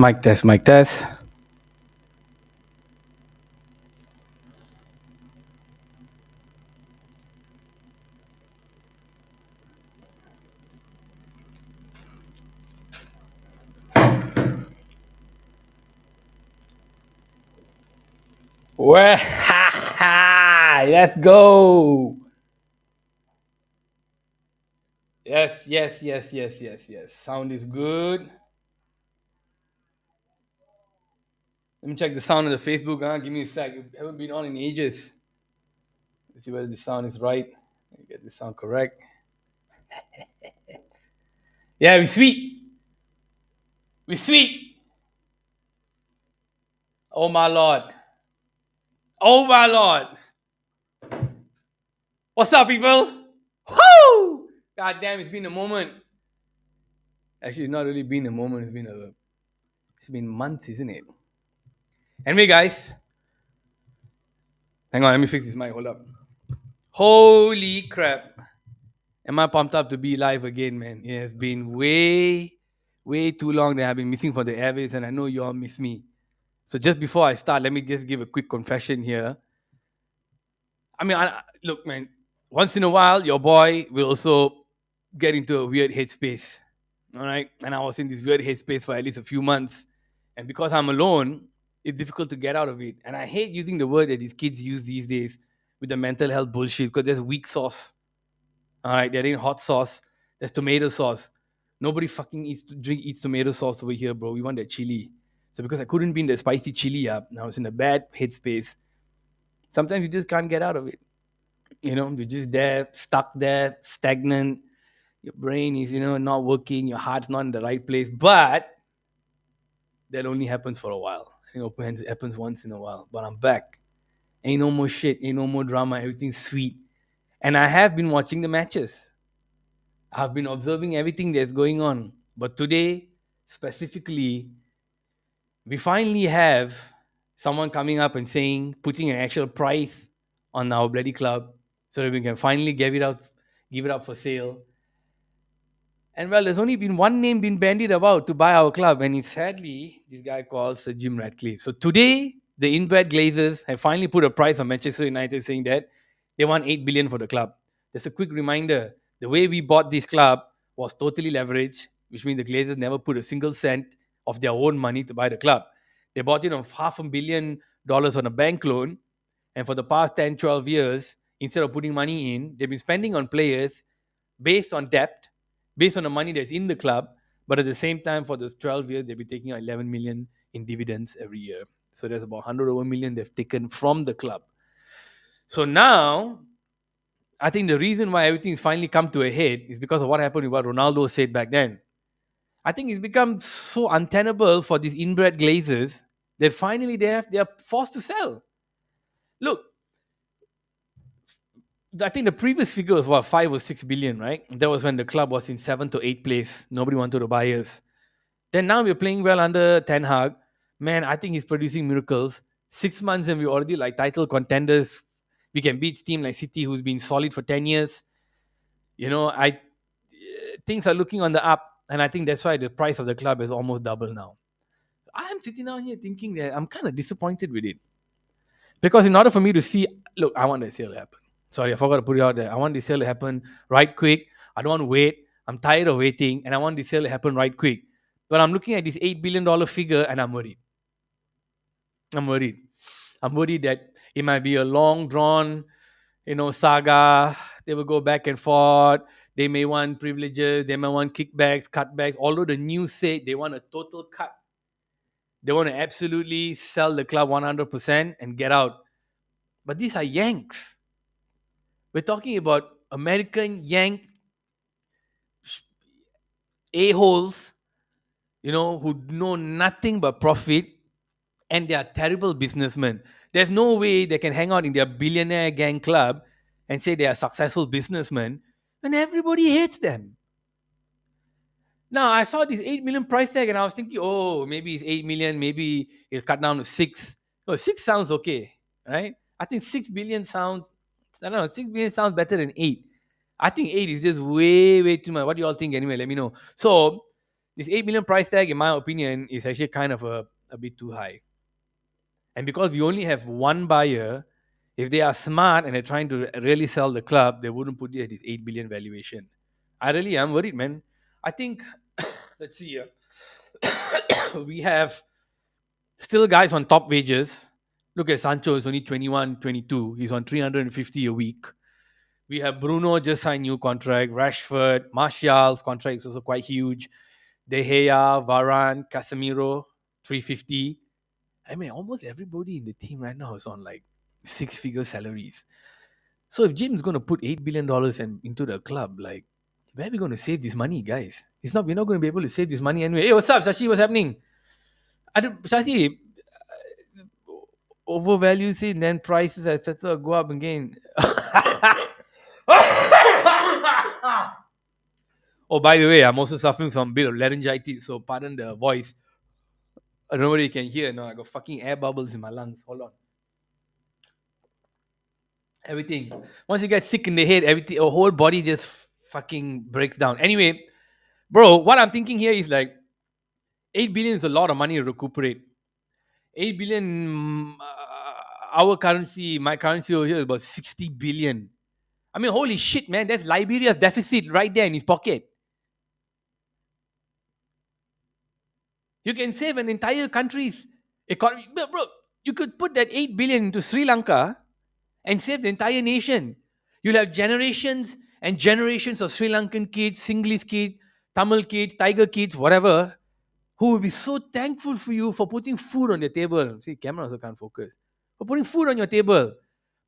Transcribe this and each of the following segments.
Mic test, mic test. Well, ha ha! Let's go. Yes, yes, yes, yes, yes, yes. Sound is good. Let me check the sound on the Facebook. Give me a sec. You haven't been on in ages. Let's see whether the sound is right. Let me get the sound correct. Yeah, we sweet. We sweet. Oh my lord. Oh my lord. What's up, people? Woo! God damn, it's been a moment. Actually, it's not really been a moment. It's been months, isn't it? Anyway, guys, hang on. Let me fix this mic. Hold up. Holy crap. Am I pumped up to be live again, man? It has been way, way too long that I've been missing for the airways, and I know you all miss me. So just before I start, let me just give a quick confession here. Look, man, once in a while, your boy will also get into a weird headspace. All right. And I was in this weird headspace for at least a few months. And because I'm alone, it's difficult to get out of it. And I hate using the word that these kids use these days with the mental health bullshit because there's weak sauce. All right, there ain't hot sauce. There's tomato sauce. Nobody fucking eats tomato sauce over here, bro. We want that chili. So because I couldn't be in the spicy chili up, and I was in a bad headspace. Sometimes you just can't get out of it. You're just there, stuck there, stagnant. Your brain is, not working. Your heart's not in the right place. But that only happens for a while. It happens once in a while. But I'm back. Ain't no more shit. Ain't no more drama. Everything's sweet. And I have been watching the matches. I've been observing everything that's going on. But today, specifically, we finally have someone coming up and saying, putting an actual price on our bloody club so that we can finally give it up for sale. And well, there's only been one name been bandied about to buy our club, and it's sadly this guy called Sir Jim Ratcliffe. So today, the inbred Glazers have finally put a price on Manchester United, saying that they want 8 billion for the club. Just a quick reminder: the way we bought this club was totally leveraged, which means the Glazers never put a single cent of their own money to buy the club. They bought it on $500 million on a bank loan, and for the past 10, 12 years, instead of putting money in, they've been spending on players based on debt, based on the money that's in the club. But at the same time, for those 12 years, they'll be taking 11 million in dividends every year. So there's about 100 over million they've taken from the club. So now, I think the reason why everything's finally come to a head is because of what happened with what Ronaldo said back then. I think it's become so untenable for these inbred Glazers that finally they are forced to sell. Look, I think the previous figure was what 5 or 6 billion, right? That was when the club was in 7th or 8th place. Nobody wanted to buy us. Then now we're playing well under Ten Hag. Man, I think he's producing miracles. 6 months and we're already like title contenders. We can beat team like City, who's been solid for 10 years. I things are looking on the up, and I think that's why the price of the club is almost double now. I'm sitting down here thinking that I'm kind of disappointed with it. Because in order for me to see, look, I want the sale to happen. Sorry, I forgot to put it out there. I want the sale to happen right quick. I don't want to wait. I'm tired of waiting, and I want the sale to happen right quick. But I'm looking at this $8 billion figure, and I'm worried. I'm worried. I'm worried that it might be a long drawn, saga. They will go back and forth. They may want privileges. They may want kickbacks, cutbacks. Although the news said they want a total cut. They want to absolutely sell the club 100% and get out. But these are Yanks. We're talking about American Yank a-holes, who know nothing but profit, and they are terrible businessmen. There's no way they can hang out in their billionaire gang club and say they are successful businessmen when everybody hates them. Now, I saw this 8 million price tag and I was thinking, oh, maybe it's 8 million, maybe it's cut down to 6. Oh, 6 sounds okay, right? I think 6 billion sounds, I don't know, 6 billion sounds better than 8. I think 8 is just way, way too much. What do you all think anyway? Let me know. So, This 8 million price tag, in my opinion, is actually kind of a bit too high. And because we only have one buyer, if they are smart and they're trying to really sell the club, they wouldn't put it at this 8 billion valuation. I really am worried, man. I think, let's see here. We have still guys on top wages. Look at Sancho, is only 21, 22. He's on 350 a week. We have Bruno just signed new contract. Rashford, Martial's contract is also quite huge. De Gea, Varane, Casemiro, 350. I mean, almost everybody in the team right now is on like six-figure salaries. So if Jim's going to put $8 billion into the club, like, where are we going to save this money, guys? It's not. We're not going to be able to save this money anyway. Hey, what's up, Shashi? What's happening? Shashi, overvalues it, and then prices, etc., go up again. Oh, by the way, I'm also suffering from a bit of laryngitis, so pardon the voice. I don't know whether you can hear. No, I got fucking air bubbles in my lungs. Hold on. Everything. Once you get sick in the head, everything, your whole body just fucking breaks down. Anyway, bro, what I'm thinking here is like 8 billion is a lot of money to recuperate. 8 billion, our currency, my currency over here is about 60 billion. I mean, holy shit, man. That's Liberia's deficit right there in his pocket. You can save an entire country's economy. Bro, you could put that 8 billion into Sri Lanka and save the entire nation. You'll have generations and generations of Sri Lankan kids, Sinhalese kids, Tamil kids, Tiger kids, whatever, who will be so thankful for you for putting food on their table. See, camera also can't focus. For putting food on your table.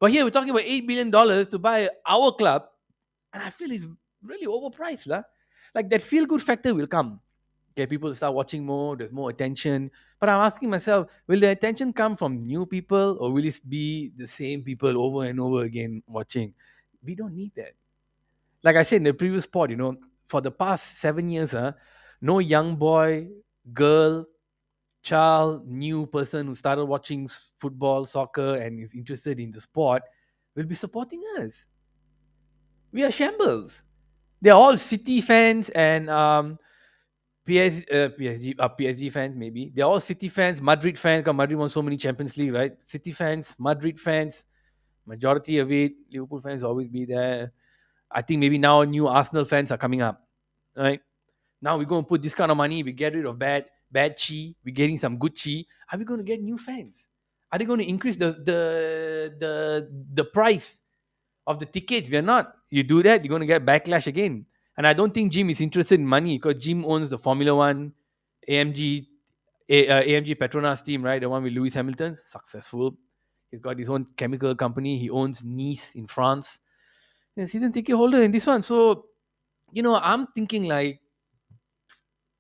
But here we're talking about $8 billion to buy our club, and I feel it's really overpriced. Lah. Like that feel good factor will come. Okay, people start watching more, there's more attention. But I'm asking myself, will the attention come from new people or will it be the same people over and over again watching? We don't need that. Like I said in the previous pod, for the past 7 years, no young boy, girl, child, new person who started watching football, soccer, and is interested in the sport will be supporting us. We are shambles. They're all City fans and PSG fans maybe. They're all City fans, Madrid fans. Because Madrid won so many Champions League, right? City fans, Madrid fans, majority of it. Liverpool fans will always be there. I think maybe now new Arsenal fans are coming up, right? Now we're going to put this kind of money. We get rid of bad chi. We're getting some good chi. Are we going to get new fans? Are they going to increase the price of the tickets? We're not. You do that, you're going to get backlash again. And I don't think Jim is interested in money because Jim owns the Formula One, AMG, AMG Petronas team, right? The one with Lewis Hamilton, successful. He's got his own chemical company. He owns Nice in France. He's season ticket holder in this one. So, I'm thinking like,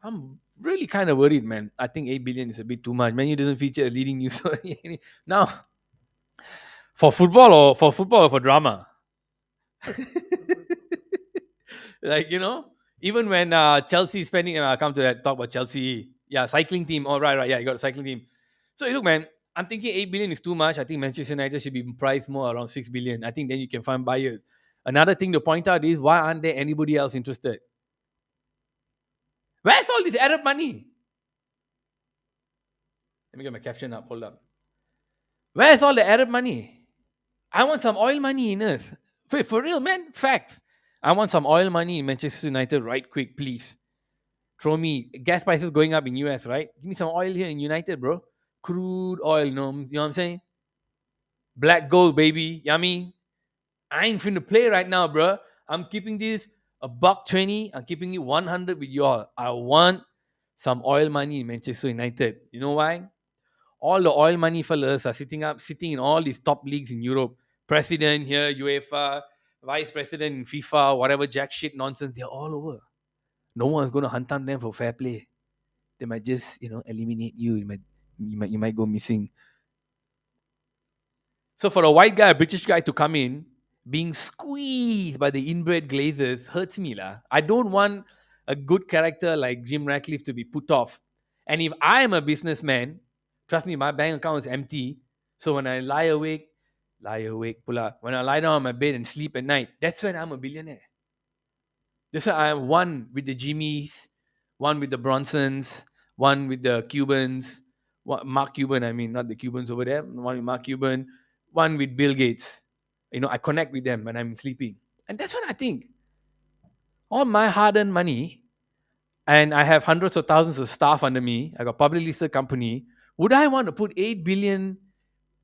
I'm really kind of worried, man. I think 8 billion is a bit too much. Man, you doesn't feature a leading news story. Now, for football or for drama? Like, even when Chelsea is spending, I'll come to that, talk about Chelsea. Yeah, cycling team. Oh, right. Yeah, you got a cycling team. So, look, man, I'm thinking 8 billion is too much. I think Manchester United should be priced more around 6 billion. I think then you can find buyers. Another thing to point out is why aren't there anybody else interested? Where's all this Arab money? Let me get my caption up. Hold up. Where's all the Arab money? I want some oil money in us. For real, man. Facts. I want some oil money in Manchester United right quick, please. Throw me gas prices going up in US, right? Give me some oil here in United, bro. Crude oil, you know what I'm saying? Black gold, baby. Yummy. I ain't finna play right now, bro. I'm keeping this a buck 20. I'm keeping it 100 with y'all. I want some oil money in Manchester United. You know why? All the oil money fellas are sitting in all these top leagues in Europe. President here, UEFA, vice president in FIFA, whatever jack shit nonsense, they're all over. No one's going to hunt down them for fair play. They might just, eliminate you. You might go missing. So for a white guy, a British guy to come in, being squeezed by the inbred Glazers hurts me lah. I don't want a good character like Jim Ratcliffe to be put off. And if I am a businessman, trust me, my bank account is empty. So when I lie awake, pula. When I lie down on my bed and sleep at night, that's when I'm a billionaire. That's why I am one with the Jimmys, one with the Bronsons, one with the Cubans, Mark Cuban, I mean, not the Cubans over there, one with Mark Cuban, one with Bill Gates. I connect with them when I'm sleeping. And that's when I think, all my hard earned money, and I have hundreds of thousands of staff under me, I got publicly listed company, would I want to put 8 billion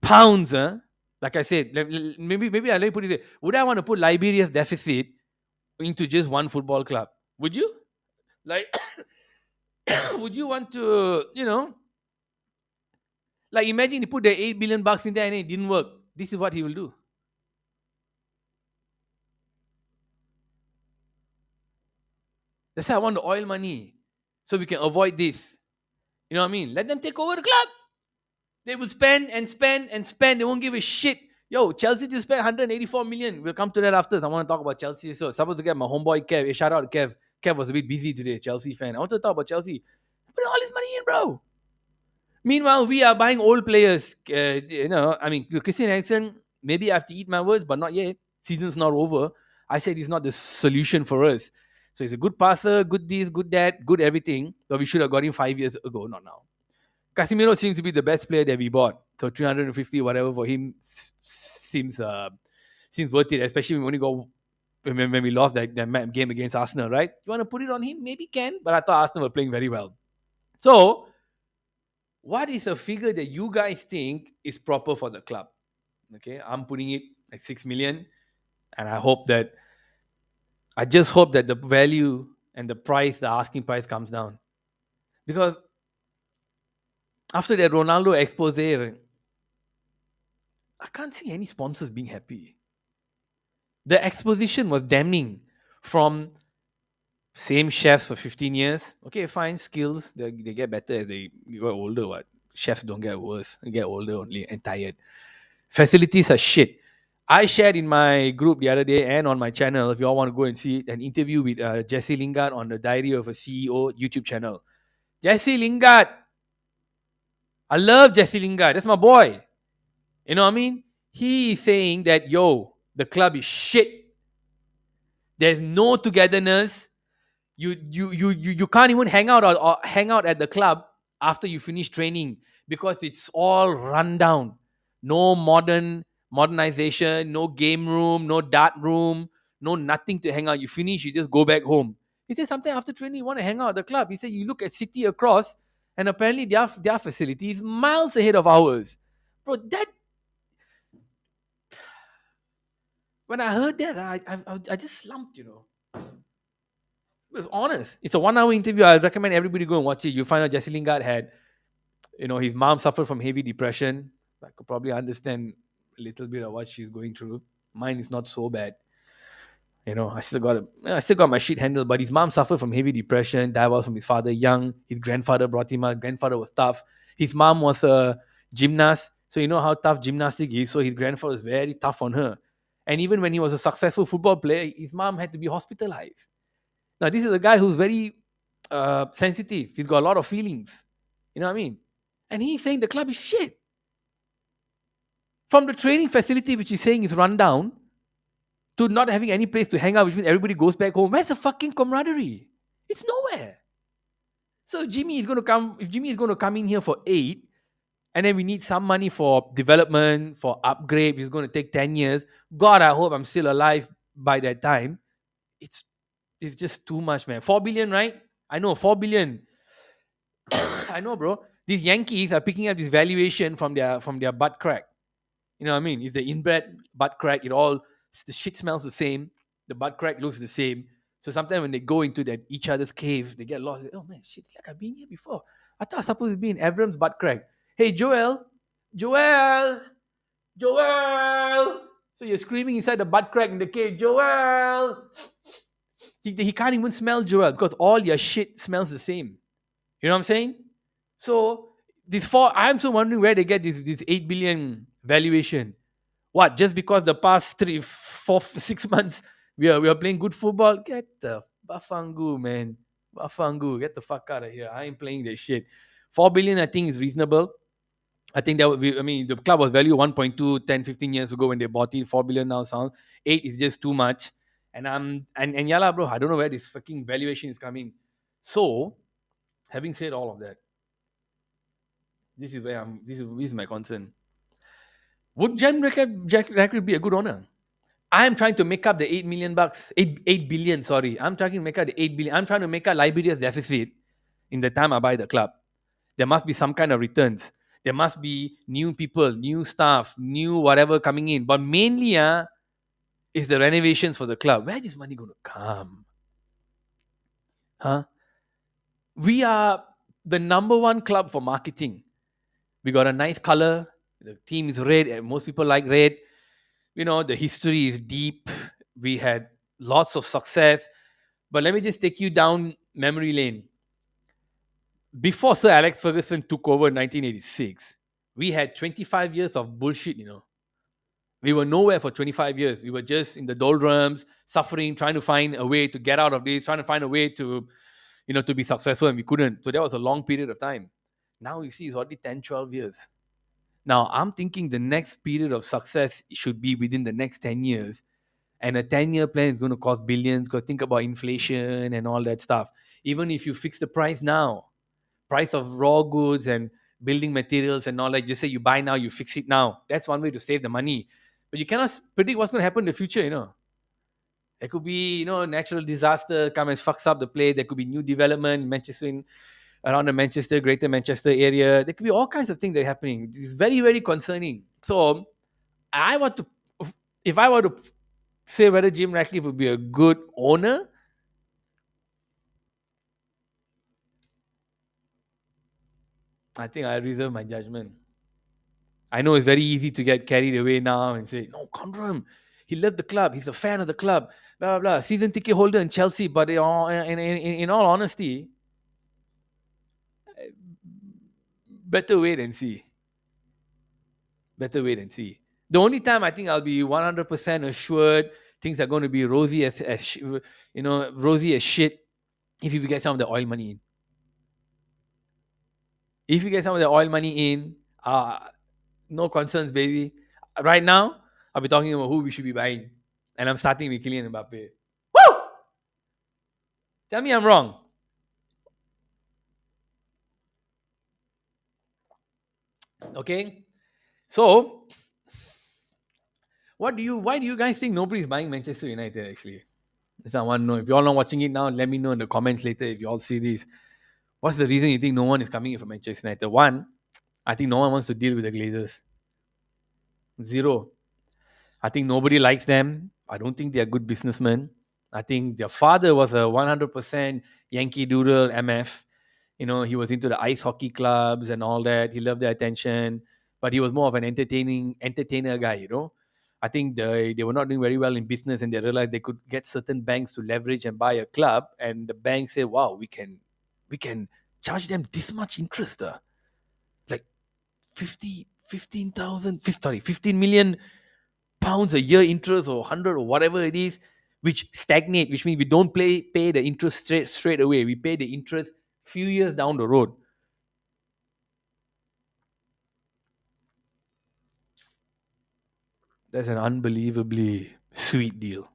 pounds, like I said, maybe I let me put it this way, would I want to put Liberia's deficit into just one football club? Would you? Like, would you want to, like imagine you put the 8 billion bucks in there and it didn't work. This is what he will do. That's why I want the oil money. So we can avoid this. You know what I mean? Let them take over the club. They will spend and spend and spend. They won't give a shit. Yo, Chelsea just spent 184 million. We'll come to that after. I want to talk about Chelsea. So, supposed to get my homeboy Kev. Hey, shout out to Kev. Kev was a bit busy today, Chelsea fan. I want to talk about Chelsea. Put all his money in, bro. Meanwhile, we are buying old players. Christian Eriksen, maybe I have to eat my words, but not yet. Season's not over. I said he's not the solution for us. So he's a good passer, good this, good that, good everything. But we should have got him 5 years ago, not now. Casemiro seems to be the best player that we bought. So 350 whatever for him seems worth it, especially when we only got when we lost that game against Arsenal, right? You want to put it on him? Maybe can, but I thought Arsenal were playing very well. So, what is a figure that you guys think is proper for the club? Okay, I'm putting it like 6 million, and I just hope that the value and the asking price comes down. Because after that Ronaldo expose, I can't see any sponsors being happy. The exposition was damning from same chefs for 15 years. Okay, fine, skills, they get better as they get older. What? Chefs don't get worse, they get older only and tired. Facilities are shit. I shared in my group the other day and on my channel, if you all want to go and see it, an interview with Jesse Lingard on the Diary of a CEO YouTube channel. Jesse Lingard. I love Jesse Lingard. That's my boy. You know what I mean? He is saying that, the club is shit. There's no togetherness. You can't even hang out or hang out at the club after you finish training because it's all run down. No modernization, no game room, no dart room, no nothing to hang out. You finish, you just go back home. He said sometimes after training you want to hang out at the club. He said you look at City across and apparently their facility is miles ahead of ours. Bro, that when I heard that, I just slumped, It was honest. It's a 1 hour interview. I recommend everybody go and watch it. You'll find out Jesse Lingard had, his mom suffered from heavy depression. I could probably understand a little bit of what she's going through. Mine is not so bad. I still got my shit handled. But his mom suffered from heavy depression, divorced from his father young. His grandfather brought him up. Grandfather was tough. His mom was a gymnast. So you know how tough gymnastic is. So his grandfather was very tough on her. And even when he was a successful football player, his mom had to be hospitalized. Now, this is a guy who's very sensitive. He's got a lot of feelings. You know what I mean? And he's saying the club is shit. From the training facility, which he's saying is run down, to not having any place to hang out, which means everybody goes back home. Where's the fucking camaraderie? It's nowhere. So if Jimmy is going to come in here for 8, and then we need some money for development, for upgrade, it's going to take 10 years. God, I hope I'm still alive by that time. It's just too much, man. 4 billion, right? I know, 4 billion. I know, bro. These Yankees are picking up this valuation from their butt crack. You know what I mean? It's the inbred butt crack. The shit smells the same. The butt crack looks the same. So sometimes when they go into each other's cave, they get lost. Oh man, shit, it's like I've been here before. I thought I was supposed to be in Avram's butt crack. Hey, Joel. So you're screaming inside the butt crack in the cave, Joel. He can't even smell Joel because all your shit smells the same. You know what I'm saying? So I'm so wondering where they get this 8 billion valuation. What? Just because the past 3, 4, 6 months we are playing good football? Get the Bafangu, man. Bafangu, get the fuck out of here. I ain't playing that shit. 4 billion, I think, is reasonable. I think that would be, the club was valued 1.2 10, 15 years ago when they bought it. 4 billion now sounds. 8 is just too much. And yalla, bro, I don't know where this fucking valuation is coming. So Having said all of that, this is where I'm. This is my concern. Would Jack Ratcliffe be a good owner? I'm trying to make up the 8 million bucks, 8 billion. Sorry, I'm trying to make up the 8 billion. I'm trying to make up Liberia's deficit in the time I buy the club. There must be some kind of returns. There must be new people, new staff, new whatever coming in. But mainly, is the renovations for the club. Where is money going to come? Huh? We are the number one club for marketing. We got a nice color. The team is red. And most people like red. The history is deep. We had lots of success. But let me just take you down memory lane. Before Sir Alex Ferguson took over in 1986, we had 25 years of bullshit. We were nowhere for 25 years. We were just in the doldrums, suffering, trying to find a way to get out of this, trying to find a way to be successful, and we couldn't. So that was a long period of time. Now you see it's already 10, 12 years. Now I'm thinking the next period of success should be within the next 10 years. And a 10-year plan is going to cost billions because think about inflation and all that stuff. Even if you fix the price now, price of raw goods and building materials and all that, just say you buy now, you fix it now. That's one way to save the money. But you cannot predict what's going to happen in the future. There could be, natural disaster come and fucks up the place. There could be new development in Manchester, around the Manchester, Greater Manchester area. There could be all kinds of things that are happening. It's very, very concerning. So I want to, if I were to say whether Jim Ratcliffe would be a good owner, I think I reserve my judgment. I know it's very easy to get carried away now and say, no, Condram, he loved the club. He's a fan of the club. Blah, blah, blah. Season ticket holder in Chelsea. But in all honesty, better wait and see. Better wait and see. The only time I think I'll be 100% assured things are going to be rosy rosy as shit if you get some of the oil money in. If you get some of the oil money in, no concerns, baby. Right now, I'll be talking about who we should be buying. And I'm starting with Kylian Mbappe. Woo! Tell me I'm wrong. Okay? So, why do you guys think nobody's buying Manchester United actually? If I want to know. If you're not watching it now, let me know in the comments later if you all see this. What's the reason you think no one is coming in for Manchester United? One, I think no one wants to deal with the Glazers. Zero. I think nobody likes them. I don't think they're good businessmen. I think their father was a 100% Yankee Doodle MF. He was into the ice hockey clubs and all that. He loved the attention, but he was more of an entertainer guy. I think they were not doing very well in business, and they realized they could get certain banks to leverage and buy a club, and the bank said, "Wow, we can charge them this much interest, like 15 million pounds a year interest or 100 or whatever it is, which stagnate, which means we don't pay the interest straight away. We pay the interest few years down the road." That's an unbelievably sweet deal.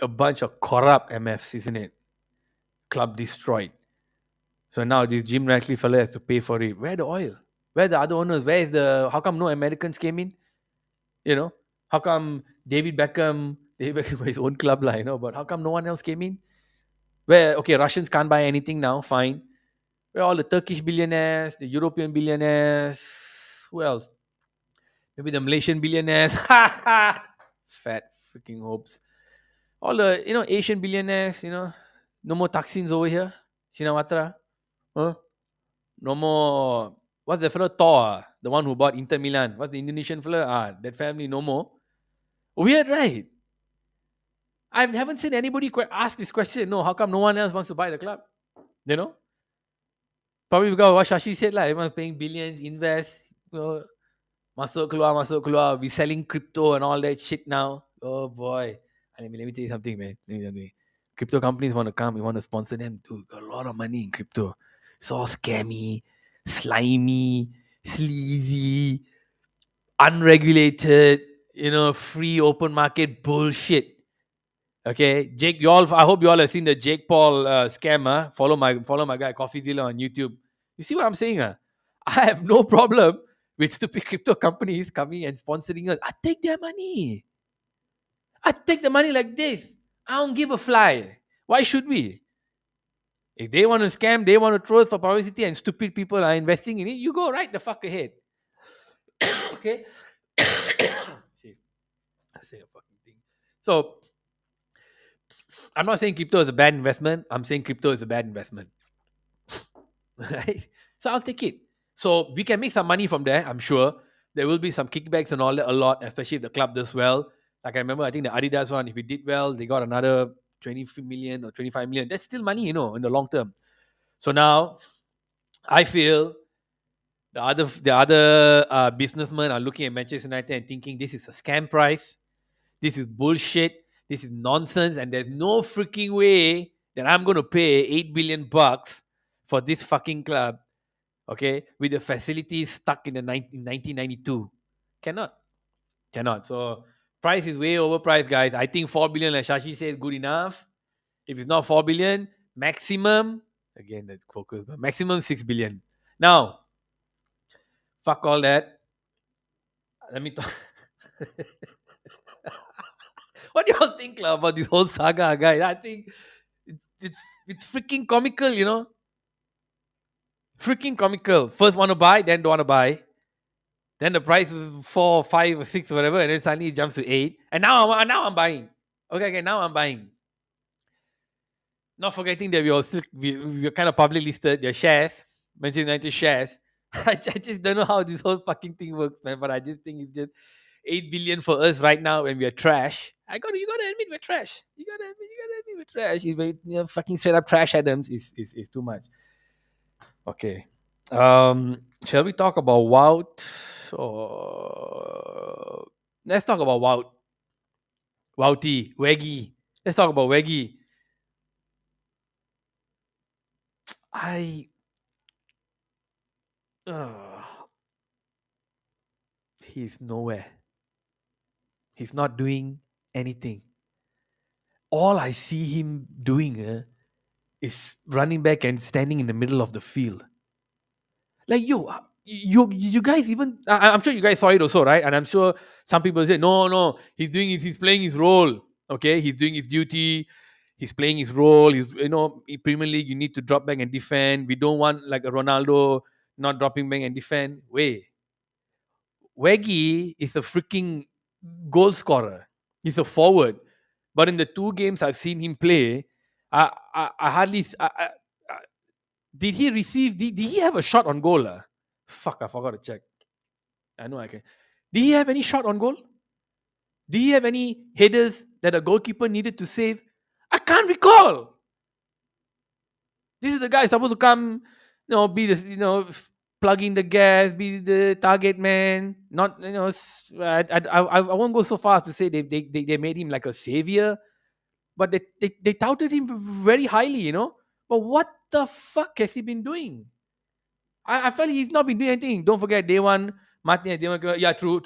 A bunch of corrupt MFs, isn't it? Club destroyed. So now this Jim Ratcliffe fella has to pay for it. Where the oil? Where the other owners? How come no Americans came in? How come David Beckham his own club line, but how come no one else came in? Okay, Russians can't buy anything now, fine. Where all the Turkish billionaires, the European billionaires, who else? Maybe the Malaysian billionaires. Fat freaking hopes. All the Asian billionaires, no more Taksins over here. Shinawatra. Huh? No more. What's the fellow Thor? The one who bought Inter Milan. What's the Indonesian fellow? That family no more. Weird, right? I haven't seen anybody ask this question. No, how come no one else wants to buy the club? You know? Probably because what Shashi said, everyone's paying billions, invest, masuk keluar, we selling crypto and all that shit now. Oh boy. Let me tell you something, man. Let me tell you. Crypto companies want to come, we want to sponsor them. Dude, got a lot of money in crypto. It's all scammy, slimy, sleazy, unregulated, free open market bullshit. Okay, Jake, you all. I hope you all have seen the Jake Paul scam. Follow my guy Coffee Dealer on YouTube. You see what I'm saying? I have no problem with stupid crypto companies coming and sponsoring us. I take their money. I take the money like this. I don't give a fly. Why should we? If they want to scam, they want to throw it for publicity, and stupid people are investing in it, you go right the fuck ahead. Okay? See, I say a fucking thing. So I'm not saying crypto is a bad investment. I'm saying crypto is a bad investment. Right? So I'll take it. So we can make some money from there, I'm sure. There will be some kickbacks and all that a lot, especially if the club does well. Like I remember, I think the Adidas one, if it did well, they got another 20 million or 25 million. That's still money, in the long term. So now I feel the other businessmen are looking at Manchester United and thinking this is a scam price. This is bullshit. This is nonsense, and there's no freaking way that I'm going to pay $8 billion for this fucking club. Okay, with the facilities stuck in 1992, cannot. So price is way overpriced, guys. I think 4 billion, like Shashi said, good enough. If it's not 4 billion, maximum again the focus, but maximum 6 billion. Now, fuck all that. Let me talk. What do y'all think about this whole saga, guys? I think it's it's freaking comical. Freaking comical. First want to buy, then don't want to buy. Then the price is 4, 5, or 6, or whatever, and then suddenly it jumps to 8. And now I'm buying. Okay, now I'm buying. Not forgetting that we're kind of public listed. Their shares, Manchester United shares. I just don't know how this whole fucking thing works, man. But I just think it's just 8 billion for us right now, when we're trash. You gotta admit we're trash. You gotta admit we're trash. Fucking straight up trash Adams is too much. Okay. Shall we talk about Wout? Or let's talk about Wouty, Weggy. Let's talk about Weggy. I uh, he's nowhere. He's not doing anything. All I see him doing is running back and standing in the middle of the field. Like you guys even I'm sure you guys saw it also, right? And I'm sure some people say, no, he's playing his role. Okay, he's doing his duty. He's playing his role. In Premier League, you need to drop back and defend. We don't want like a Ronaldo not dropping back and defend. Wait, Weggy is a freaking goal scorer. He's a forward. But in the 2 games I've seen him play, I hardly. Did he receive? Did he have a shot on goal? Fuck, I forgot to check. I know I can. Did he have any shot on goal? Did he have any headers that a goalkeeper needed to save? I can't recall. This is the guy supposed to come, be the, plug in the gas, be the target man. Not, I won't go so far as to say they made him like a savior, but they touted him very highly. But what the fuck has he been doing? I felt he's not been doing anything. Don't forget day one, Martin and day one. Yeah, true.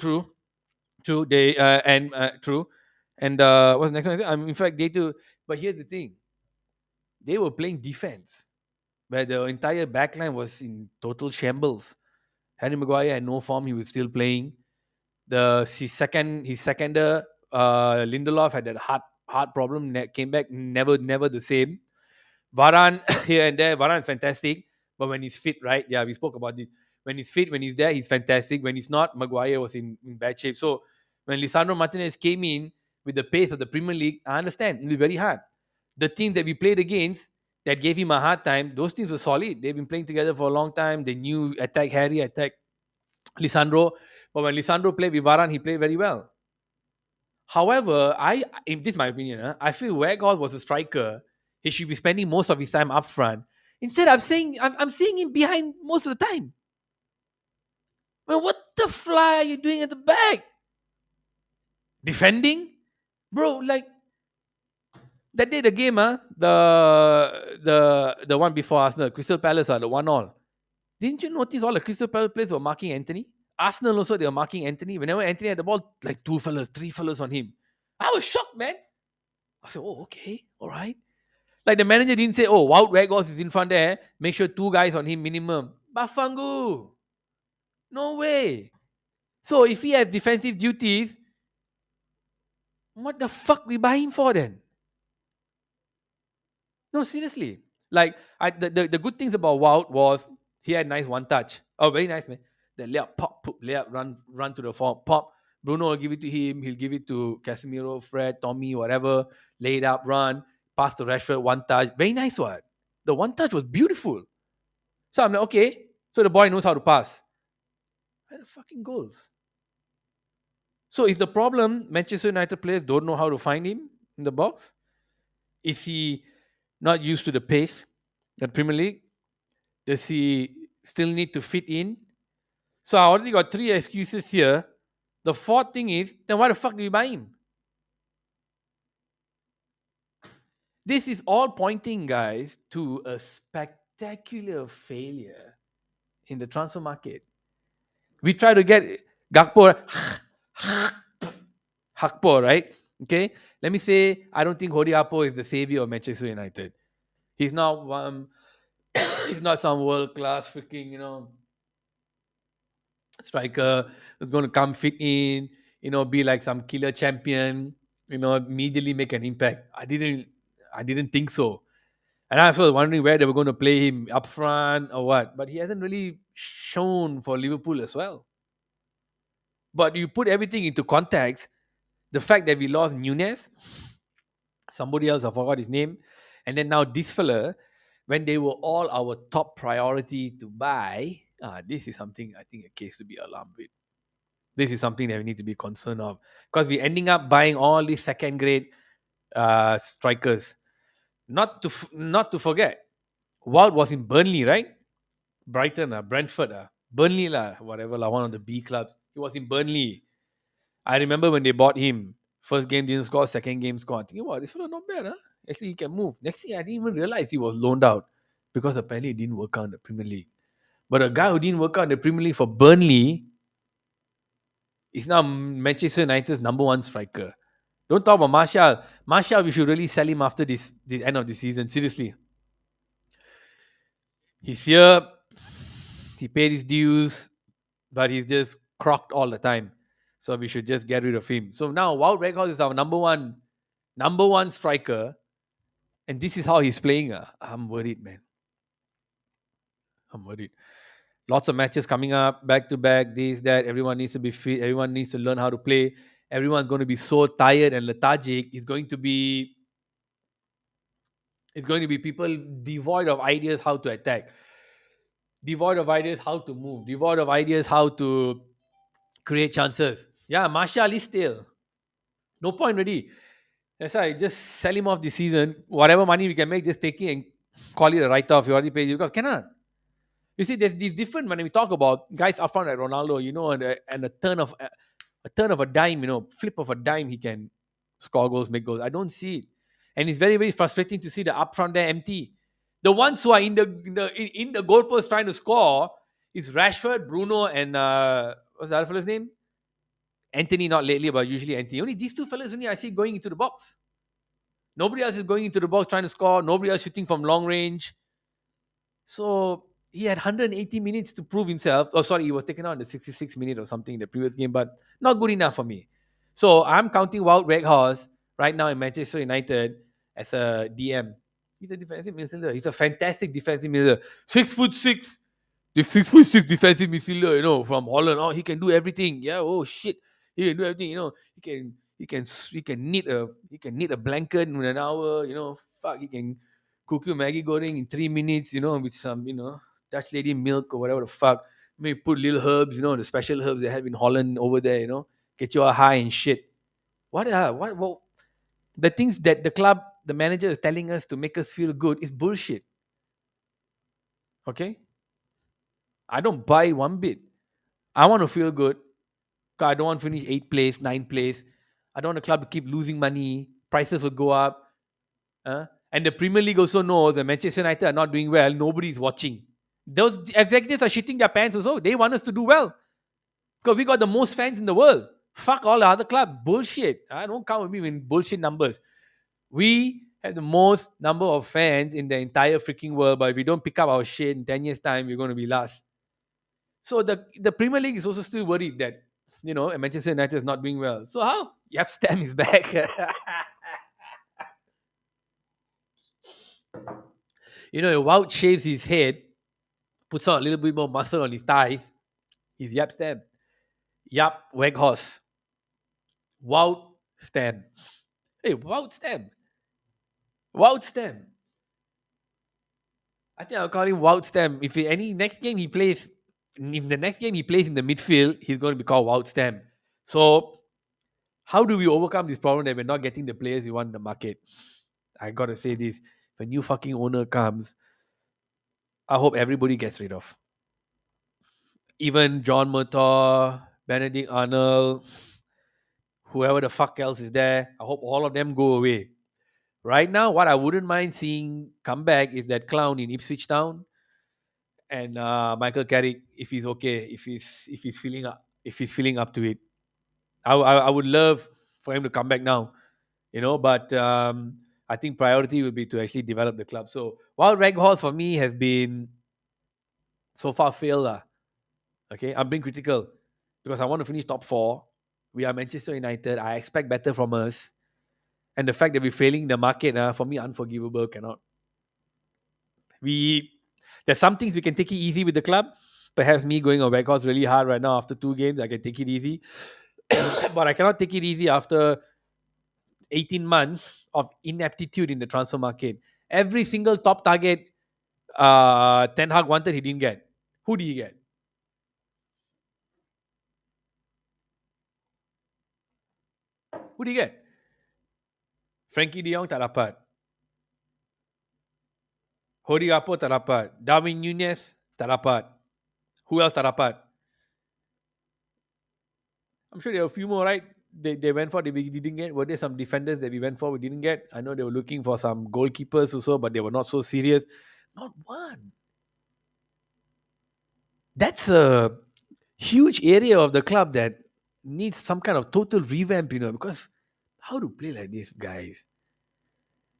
They and true. And what's the next one? In fact, day two. But here's the thing: they were playing defense, where the entire backline was in total shambles. Harry Maguire had no form; he was still playing. His seconder, Lindelof had that heart problem. Came back, never the same. Varane here and there. Varane is fantastic, but when he's fit, right? Yeah, we spoke about it. When he's fit, when he's there, he's fantastic. When he's not, Maguire was in bad shape. So when Lisandro Martinez came in with the pace of the Premier League, I understand it was very hard. The teams that we played against that gave him a hard time, those teams were solid. They've been playing together for a long time. They knew attack Harry, attack Lisandro. But when Lisandro played with Varane, he played very well. However, in this my opinion, I feel Weghorst was a striker. He should be spending most of his time up front. Instead, I'm seeing him behind most of the time. Man, what the fly are you doing at the back? Defending, bro. Like that day, the game, the one before Arsenal, Crystal Palace, the 1-1. Didn't you notice all the Crystal Palace players were marking Anthony? Arsenal also, they were marking Anthony. Whenever Anthony had the ball, like 2 fellas, 3 fellas on him. I was shocked, man. I said, oh, okay, all right. Like the manager didn't say, oh, Wout Weghorst is in front there. Make sure two guys on him minimum. Bafangu. No way. So if he has defensive duties, what the fuck we buy him for then? No, seriously. Like the good things about Wout was he had nice one touch. Oh, very nice, man. The layup, pop, pop, layup, run to the form, pop. Bruno will give it to him. He'll give it to Casemiro, Fred, Tommy, whatever. Lay it up, run, pass to Rashford, one touch. Very nice one. The one touch was beautiful. So I'm like, okay. So the boy knows how to pass. Where the fucking goals? So is the problem Manchester United players don't know how to find him in the box? Is he not used to the pace at Premier League? Does he still need to fit in? So I already got three excuses here. The fourth thing is, then why the fuck do you buy him? This is all pointing, guys, to a spectacular failure in the transfer market. We try to get Gakpo, Hakpo, right? Okay. Let me say, I don't think Hodi Apo is the savior of Manchester United. He's not he's not some world class freaking, striker who's going to come fit in, be like some killer champion, immediately make an impact. I didn't think so. And I was wondering where they were going to play him up front or what. But he hasn't really shown for Liverpool as well. But you put everything into context, the fact that we lost Nunes, somebody else, I forgot his name, and then now this fella, when they were all our top priority to buy, this is something I think a case to be alarmed with. This is something that we need to be concerned of because we're ending up buying all these second grade strikers. Not to forget, Wout was in Burnley, right? Brighton, Brentford, Burnley, whatever, one of the B clubs. He was in Burnley. I remember when they bought him. First game didn't score, second game scored. Thinking, wow, this fellow not bad, huh? Actually, he can move. Next thing, I didn't even realize he was loaned out because apparently it didn't work out in the Premier League. But a guy who didn't work out in the Premier League for Burnley is now Manchester United's number one striker. Don't talk about Martial. Martial, we should really sell him after the end of the season. Seriously. He's here. He paid his dues, but he's just crocked all the time. So we should just get rid of him. So now Wout Weghorst is our number one striker, and this is how he's playing. I'm worried, man. I'm worried. Lots of matches coming up, back to back, this, that. Everyone needs to be fit. Everyone needs to learn how to play. Everyone's going to be so tired and lethargic. It's going to be people devoid of ideas how to attack, devoid of ideas how to move, devoid of ideas how to create chances. Yeah, Martial is still. No point really. That's why just sell him off this season. Whatever money we can make, just take it and call it a write-off. You already paid because cannot. You see, there's these different when we talk about guys up front like Ronaldo, and a turn of a dime, flip of a dime, he can score goals, make goals. I don't see it, and it's very very frustrating to see the up front there empty. The ones who are in the goalpost trying to score is Rashford, Bruno, and what's the other fella's name? Anthony, not lately, but usually Anthony. Only these two fellas only I see going into the box. Nobody else is going into the box trying to score. Nobody else shooting from long range. So he had 180 minutes to prove himself. Oh, sorry, he was taken out in the 66th minute or something in the previous game, but not good enough for me. So I'm counting Wout Weghorst right now in Manchester United as a DM. He's a defensive midfielder. He's a fantastic defensive midfielder. 6'6", the 6'6" defensive midfielder, from Holland. Oh, he can do everything. Yeah. Oh shit, he can do everything. He can knit a blanket in an hour. Fuck, he can cook you Maggie Goreng in 3 minutes. With some Dutch lady milk or whatever the fuck. Maybe put little herbs. The special herbs they have in Holland over there. Get you all high and shit. What? The things that the manager is telling us to make us feel good is bullshit. Okay. I don't buy one bit. I want to feel good. 'Cause I don't want to finish 8th place, 9th place. I don't want the club to keep losing money. Prices will go up. And the Premier League also knows that Manchester United are not doing well. Nobody's watching. Those executives are shitting their pants also. They want us to do well. Because we got the most fans in the world. Fuck all the other clubs. Bullshit. Don't come with me with bullshit numbers. We have the most number of fans in the entire freaking world, but if we don't pick up our shit in 10 years' time, we're going to be last. So the Premier League is also still worried that, Manchester United is not doing well. So how? Yep, Stam is back. Wout shaves his head, puts on a little bit more muscle on his thighs. He's Yap Stam. Yap Weghorst. Wout Stam. Hey, Wout Stam. Wout Stam. I think I'll call him Wout Stam. If any next game he plays, if the next game he plays in the midfield, he's going to be called Wout Stam. So, how do we overcome this problem that we're not getting the players we want in the market? I gotta say this: if a new fucking owner comes, I hope everybody gets rid of. Even John Murtaugh, Benedict Arnold, whoever the fuck else is there. I hope all of them go away. Right now, what I wouldn't mind seeing come back is that clown in Ipswich Town and Michael Carrick, if he's okay, if he's feeling up to it. I would love for him to come back now, but I think priority will be to actually develop the club. So while Reg Hall for me has been so far failed, okay, I'm being critical because I want to finish top four. We are Manchester United. I expect better from us. And the fact that we're failing the market, for me, unforgivable. Cannot. We There's some things we can take it easy with the club. Perhaps me going on records really hard right now after 2 games, I can take it easy. But I cannot take it easy after 18 months of ineptitude in the transfer market. Every single top target Ten Hag wanted, he didn't get. Who did he get? Who did he get? Frankie de Jong tak dapat. Hodi Gapo tak dapat. Darwin Nunez tak dapat. Who else tak dapat? I'm sure there are a few more, right? They went for, we didn't get. Were there some defenders that we went for, we didn't get? I know they were looking for some goalkeepers also, but they were not so serious. Not one. That's a huge area of the club that needs some kind of total revamp, because how to play like this, guys?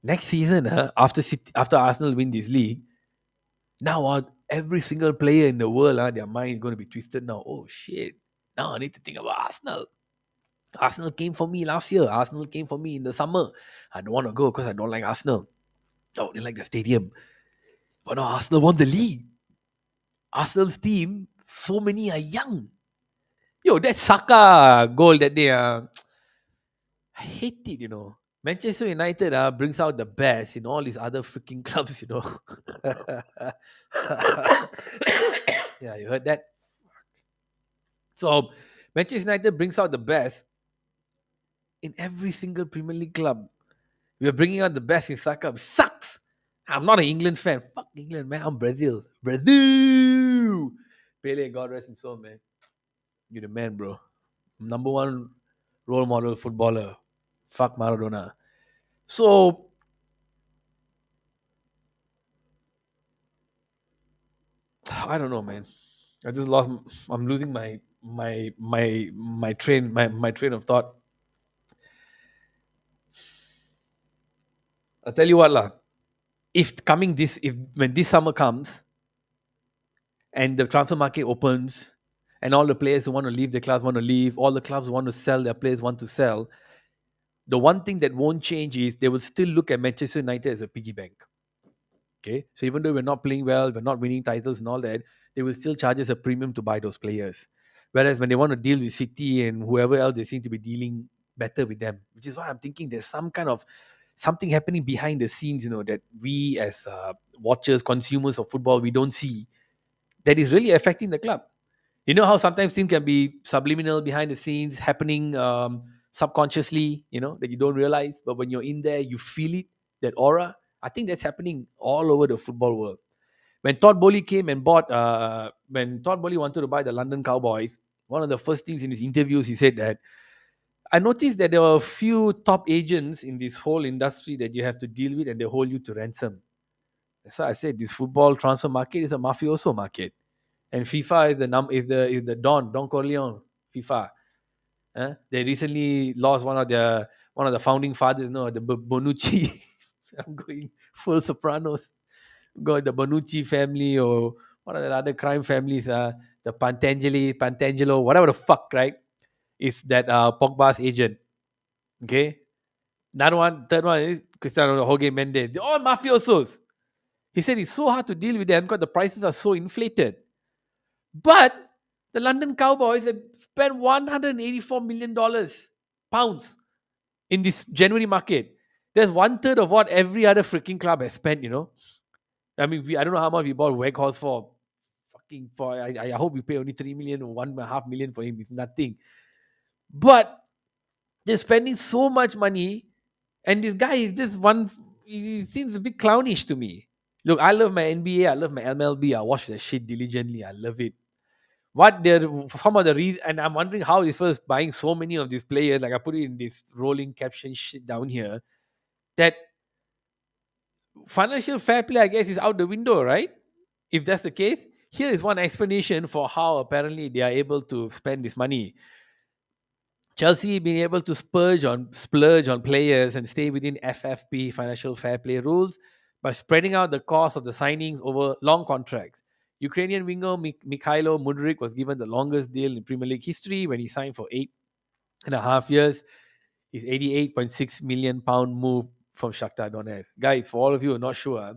Next season, after Arsenal win this league, now every single player in the world, their mind is going to be twisted now. Oh shit! Now I need to think about Arsenal. Arsenal came for me last year. Arsenal came for me in the summer. I don't want to go because I don't like Arsenal. Oh, they like the stadium. But now Arsenal won the league. Arsenal's team, so many are young. Yo, that Saka goal that day, I hate it. Manchester United brings out the best in all these other freaking clubs. Yeah, you heard that? So, Manchester United brings out the best in every single Premier League club. We are bringing out the best in Saka. It sucks. I'm not an England fan. Fuck England, man. I'm Brazil. Brazil. Pele, God rest his soul, man. You're the man, bro. Number one role model footballer. Fuck Maradona. So I don't know, man. I just lost. I'm losing my train of thought. I'll tell you what, lah. If when this summer comes and the transfer market opens and all the players who want to leave the clubs want to leave, all the clubs who want to sell their players want to sell, the one thing that won't change is they will still look at Manchester United as a piggy bank. Okay, so even though we're not playing well, we're not winning titles and all that, they will still charge us a premium to buy those players. Whereas when they want to deal with City and whoever else, they seem to be dealing better with them. Which is why I'm thinking there's some kind of something happening behind the scenes, that we as watchers, consumers of football, we don't see, that is really affecting the club. You know how sometimes things can be subliminal behind the scenes, happening subconsciously, that you don't realize, but when you're in there, you feel it, that aura. I think that's happening all over the football world. When Todd Bowley came and when Todd Bowley wanted to buy the London Cowboys, one of the first things in his interviews, he said that, I noticed that there were a few top agents in this whole industry that you have to deal with and they hold you to ransom. That's why I said this football transfer market is a mafioso market. And FIFA is the Don Corleone. FIFA. They recently lost one of one of the founding fathers, no, the Bonucci. I'm going full Sopranos. Got the Bonucci family, or what are the other crime families? The Pantangelo, whatever the fuck, right? Is that Pogba's agent? Okay. Another one, third one is Cristiano Jorge Mendes. They're all mafiosos. He said it's so hard to deal with them because the prices are so inflated. But the London Cowboys have spent $184 million pounds in this January market. That's one third of what every other freaking club has spent. I mean, I don't know how much we bought Weghorst for. Fucking for I hope we pay only 3 million or 1.5 million for him. It's nothing. But they're spending so much money, and this guy is just one. He seems a bit clownish to me. Look, I love my NBA. I love my MLB. I watch that shit diligently. I love it. What they're some of the reasons, and I'm wondering how he's first buying so many of these players. Like I put it in this rolling caption shit down here. That financial fair play, I guess, is out the window, right? If that's the case, here is one explanation for how apparently they are able to spend this money. Chelsea being able to splurge on players and stay within FFP financial fair play rules by spreading out the cost of the signings over long contracts. Ukrainian winger Mikhailo Mudryk was given the longest deal in Premier League history when he signed for 8.5 years. His 88.6 million pound move from Shakhtar Donetsk. Guys, for all of you who are not sure,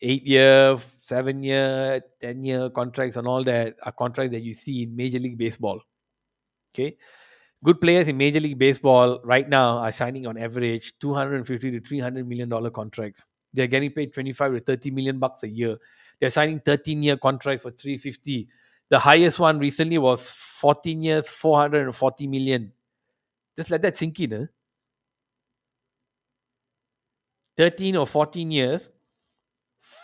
8 year, 7 year, 10 year contracts and all that are contracts that you see in Major League Baseball. Okay, good players in Major League Baseball right now are signing on average 250 to $300 million contracts. They're getting paid 25 to 30 million bucks a year. They're signing 13-year contracts for 350. The highest one recently was 14 years, 440 million. Just let that sink in. 13 or 14 years,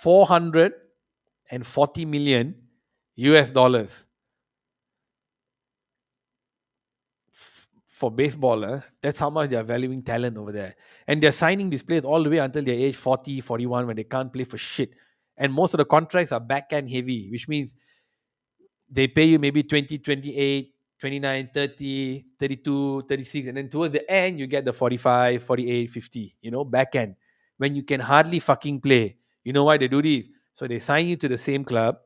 440 million US dollars for baseball. That's how much they're valuing talent over there. And they're signing these players all the way until they're age 40, 41 when they can't play for shit. And most of the contracts are backhand heavy, which means they pay you maybe 20, 28, 29, 30, 32, 36. And then towards the end, you get the 45, 48, 50, backhand. When you can hardly fucking play. You know why they do this? So they sign you to the same club,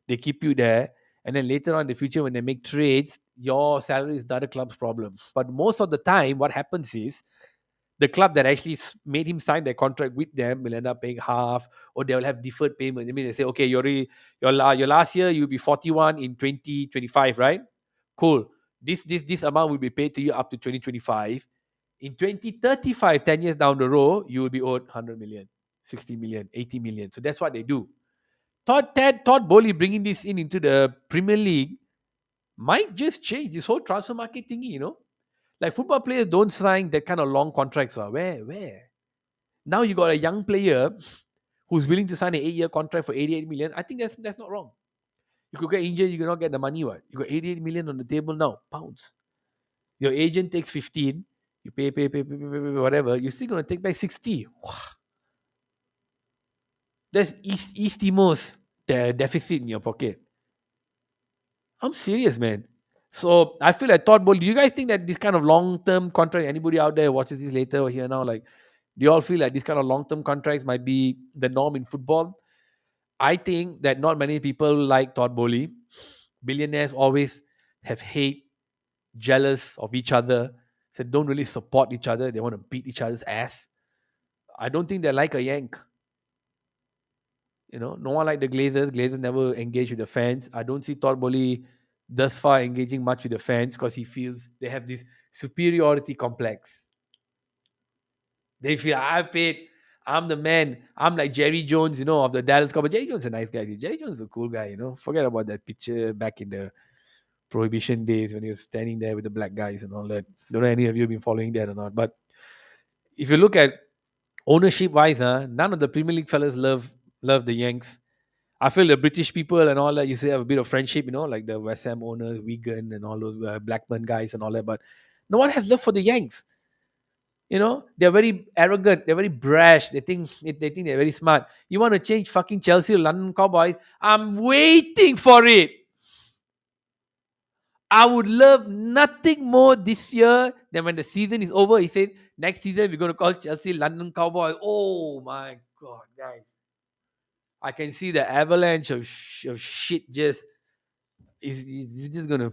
they keep you there, and then later on in the future, when they make trades, your salary is the other club's problem. But most of the time, what happens is the club that actually made him sign their contract with them will end up paying half, or they will have deferred payments. I mean, they say, okay, your last year you'll be 41 in 2025, right? Cool. This amount will be paid to you up to 2025. In 2035, 10 years down the road, you will be owed 100 million, 60 million, 80 million. So that's what they do. Todd Bowley bringing this into the Premier League might just change this whole transfer market thingy. Like football players don't sign that kind of long contracts. Where? Now you got a young player who's willing to sign an 8 year contract for 88 million. I think that's not wrong. You could get injured, you cannot get the money. What? You got 88 million on the table now, pounds. Your agent takes 15, you pay, whatever. You're still gonna take back 60. Wow. That's East Timor's deficit in your pocket. I'm serious, man. So I feel like Todd Bowley. Do you guys think that this kind of long-term contract, anybody out there watches this later or here now, like, do you all feel like this kind of long-term contracts might be the norm in football? I think that not many people like Todd Bowley. Billionaires always have hate, jealous of each other, so don't really support each other. They want to beat each other's ass. I don't think they're like a Yank. No one like the Glazers. Glazers never engage with the fans. I don't see Todd Bowley thus far engaging much with the fans because he feels they have this superiority complex. They feel I paid. I'm the man. I'm like Jerry Jones, of the Dallas Cowboys. Jerry Jones is a nice guy. Jerry Jones is a cool guy. Forget about that picture back in the Prohibition days when he was standing there with the black guys and all that. Don't know any of you have been following that or not. But if you look at ownership wise, none of the Premier League fellas love the Yanks. I feel the British people and all that, you say have a bit of friendship, like the West Ham owners, Wigan and all those Blackburn guys and all that. But no one has love for the Yanks. They're very arrogant. They're very brash. They think they're very smart. You want to change fucking Chelsea or London Cowboys? I'm waiting for it. I would love nothing more this year than when the season is over. He said, next season we're going to call Chelsea London Cowboys. Oh my God, guys. I can see the avalanche of, of shit is just gonna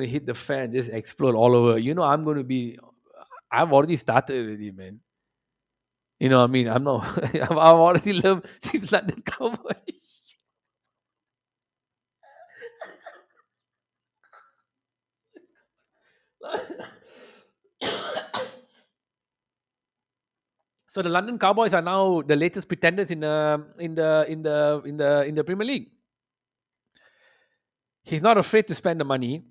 hit the fan, just explode all over. I'm gonna be. I've already started already, man. I mean, I'm not. I've already loved these London Cowboys. So the London Cowboys are now the latest pretenders in the Premier League. He's not afraid to spend the money.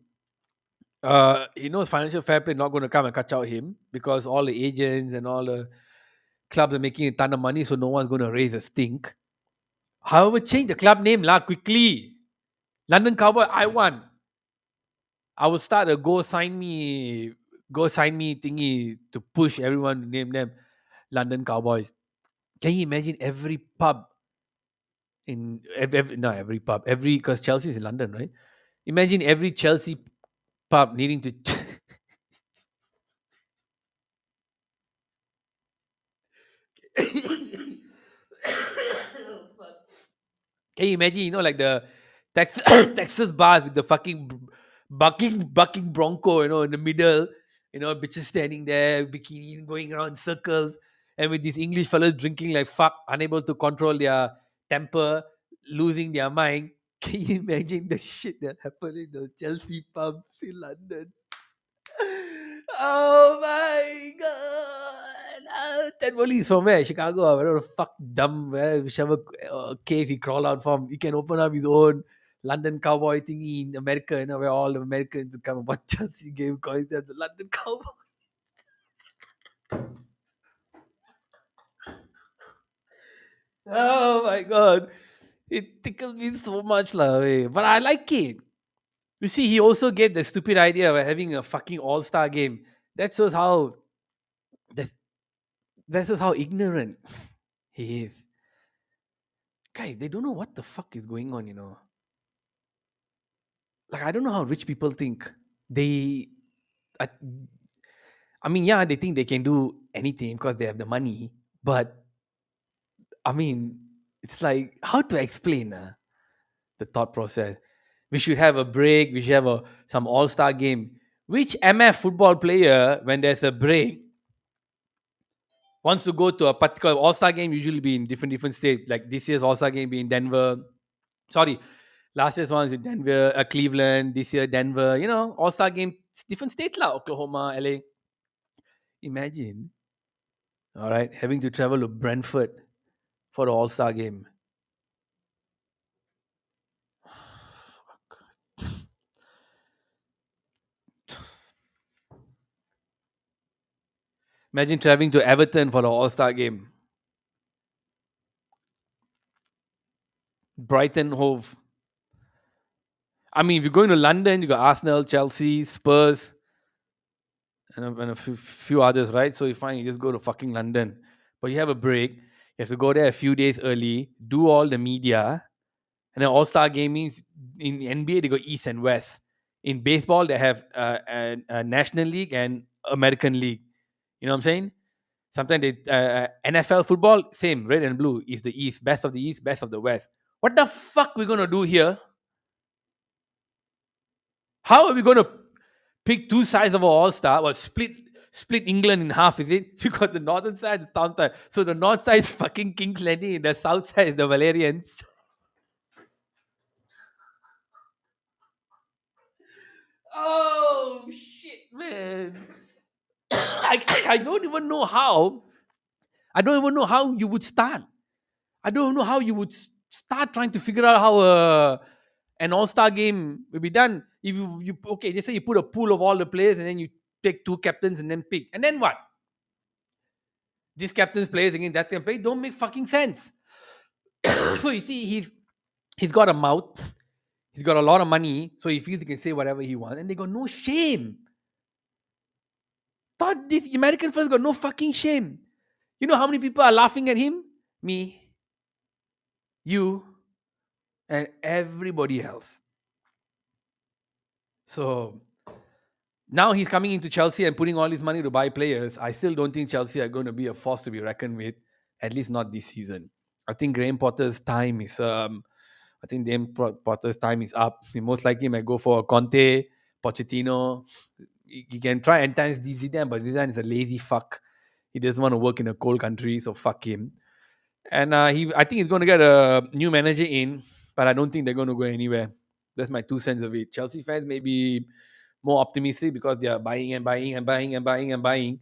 He knows financial fair play not going to come and catch out him because all the agents and all the clubs are making a ton of money, so no one's going to raise a stink. However, change the club name lah quickly. London Cowboy, I want. I will start a go sign me thingy to push everyone to name them London Cowboys. Can you imagine every pub not every pub, every because Chelsea is in London, right? Imagine every Chelsea pub needing to. Can you imagine, like the Texas, Texas bars with the fucking bucking bronco, in the middle, bitches standing there, bikini going around in circles, and with these English fellas drinking like fuck, unable to control their temper, losing their mind. Can you imagine the shit that happened in the Chelsea pubs in London? Oh my god! That Wally is from where? Chicago. Whatever the fuck dumb, whichever cave he crawl out from. He can open up his own London cowboy thingy in America, where all the Americans would come and watch Chelsea game, calling them the London Cowboy. Oh my god. It tickles me so much, lah. But I like it. You see, he also gave the stupid idea of having a fucking all-star game. That shows how that, that shows how ignorant he is. Guys, they don't know what the fuck is going on. Like, I don't know how rich people think. They, I, I mean, yeah, they think they can do anything because they have the money. But I mean, it's like how to explain the thought process. We should have a break. We should have some all star game. Which MF football player, when there's a break, wants to go to a particular all star game? Usually be in different states. Like this year's all star game be in Denver. Sorry, last year's one was in Denver, Cleveland. This year, Denver. All Star game, different states lah. Oklahoma, LA. Imagine, all right, having to travel to Brentford for the All Star game. Imagine traveling to Everton for the All Star game. Brighton Hove. I mean, if you're going to London, you got Arsenal, Chelsea, Spurs, and a few others, right? So you find you just go to fucking London. But you have a break. You have to go there a few days early, do all the media, and then All Star game means in the NBA they go East and West. In baseball they have a National League and American League. You know what I'm saying? Sometimes they NFL football same red and blue is the East, best of the West. What the fuck we gonna do here? How are we gonna pick two sides of our All Star? Well, split England in half, is it? Because the northern side, the south side. So the north side is fucking King's Landing, the south side is the Valerians. Oh shit, man! I don't even know how. I don't even know how you would start. I don't know how you would start trying to figure out how an all-star game will be done. If you okay, just say you put a pool of all the players and then you take two captains and then pick. And then what? This captain's plays against that captain play don't make fucking sense. So you see, he's got a mouth, he's got a lot of money, so he feels he can say whatever he wants, and they got no shame. Thought this American first got no fucking shame. You know how many people are laughing at him? Me, you, and everybody else. So now he's coming into Chelsea and putting all his money to buy players. I still don't think Chelsea are going to be a force to be reckoned with, at least not this season. I think Graham Potter's time is I think Potter's time is up. He most likely might go for Conte, Pochettino. He can try and times Zidane, but Zidane is a lazy fuck. He doesn't want to work in a cold country, so fuck him. And I think he's going to get a new manager in, but I don't think they're going to go anywhere. That's my 2 cents of it. Chelsea fans may be more optimistic because they are buying and buying and buying and buying and buying.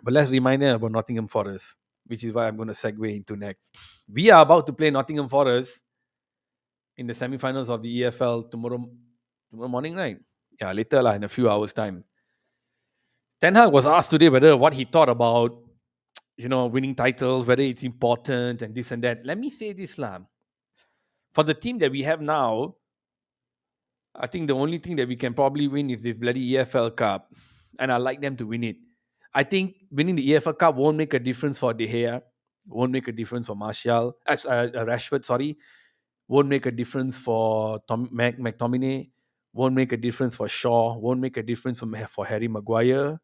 But let's remind them about Nottingham Forest, which is why I'm going to segue into next. We are about to play Nottingham Forest in the semi-finals of the EFL tomorrow morning, right? Yeah, later in a few hours' time. Ten Hag was asked today whether what he thought about winning titles, whether it's important and this and that. Let me say this, lah. For the team that we have now, I think the only thing that we can probably win is this bloody EFL Cup, and I like them to win it. I think winning the EFL Cup won't make a difference for De Gea, won't make a difference for Martial, as Rashford, sorry, won't make a difference for McTominay, won't make a difference for Shaw, won't make a difference for Harry Maguire.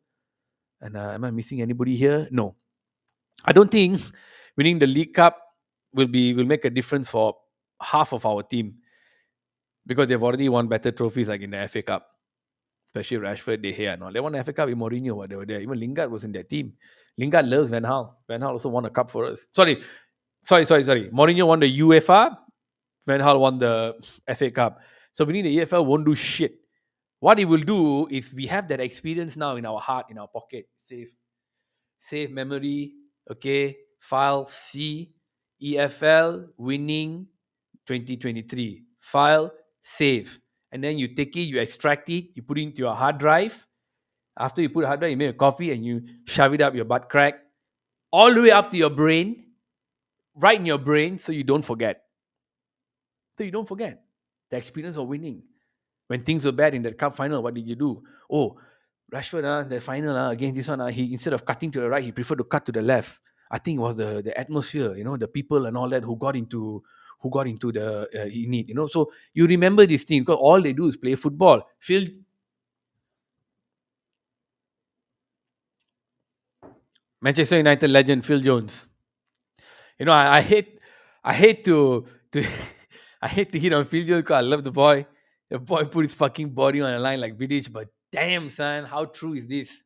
And am I missing anybody here? No, I don't think winning the League Cup will make a difference for half of our team because they've already won better trophies like in the FA Cup, especially Rashford, De Gea and all. They won the FA Cup with Mourinho, what they were there. Even Lingard was in their team. Lingard loves Van Gaal. Van Gaal also won a cup for us. Sorry. Mourinho won the UEFA. Van Gaal won the FA Cup. So winning the EFL won't do shit. What it will do is we have that experience now in our heart, in our pocket. Save memory. Okay. File C. EFL winning 2023. File, save. And then you take it, you extract it, you put it into your hard drive. After you put a hard drive, you make a copy and you shove it up your butt crack, all the way up to your brain, right in your brain, so you don't forget. So you don't forget the experience of winning. When things were bad in that cup final, what did you do? Oh, Rashford, the final against this one, he instead of cutting to the right, he preferred to cut to the left. I think it was the atmosphere, the people and all that who got into the in it, So you remember this thing because all they do is play football. Manchester United legend Phil Jones. I hate to I hate to hit on Phil Jones because I love the boy. The boy put his fucking body on a line like Vidic, but damn son, how true is this?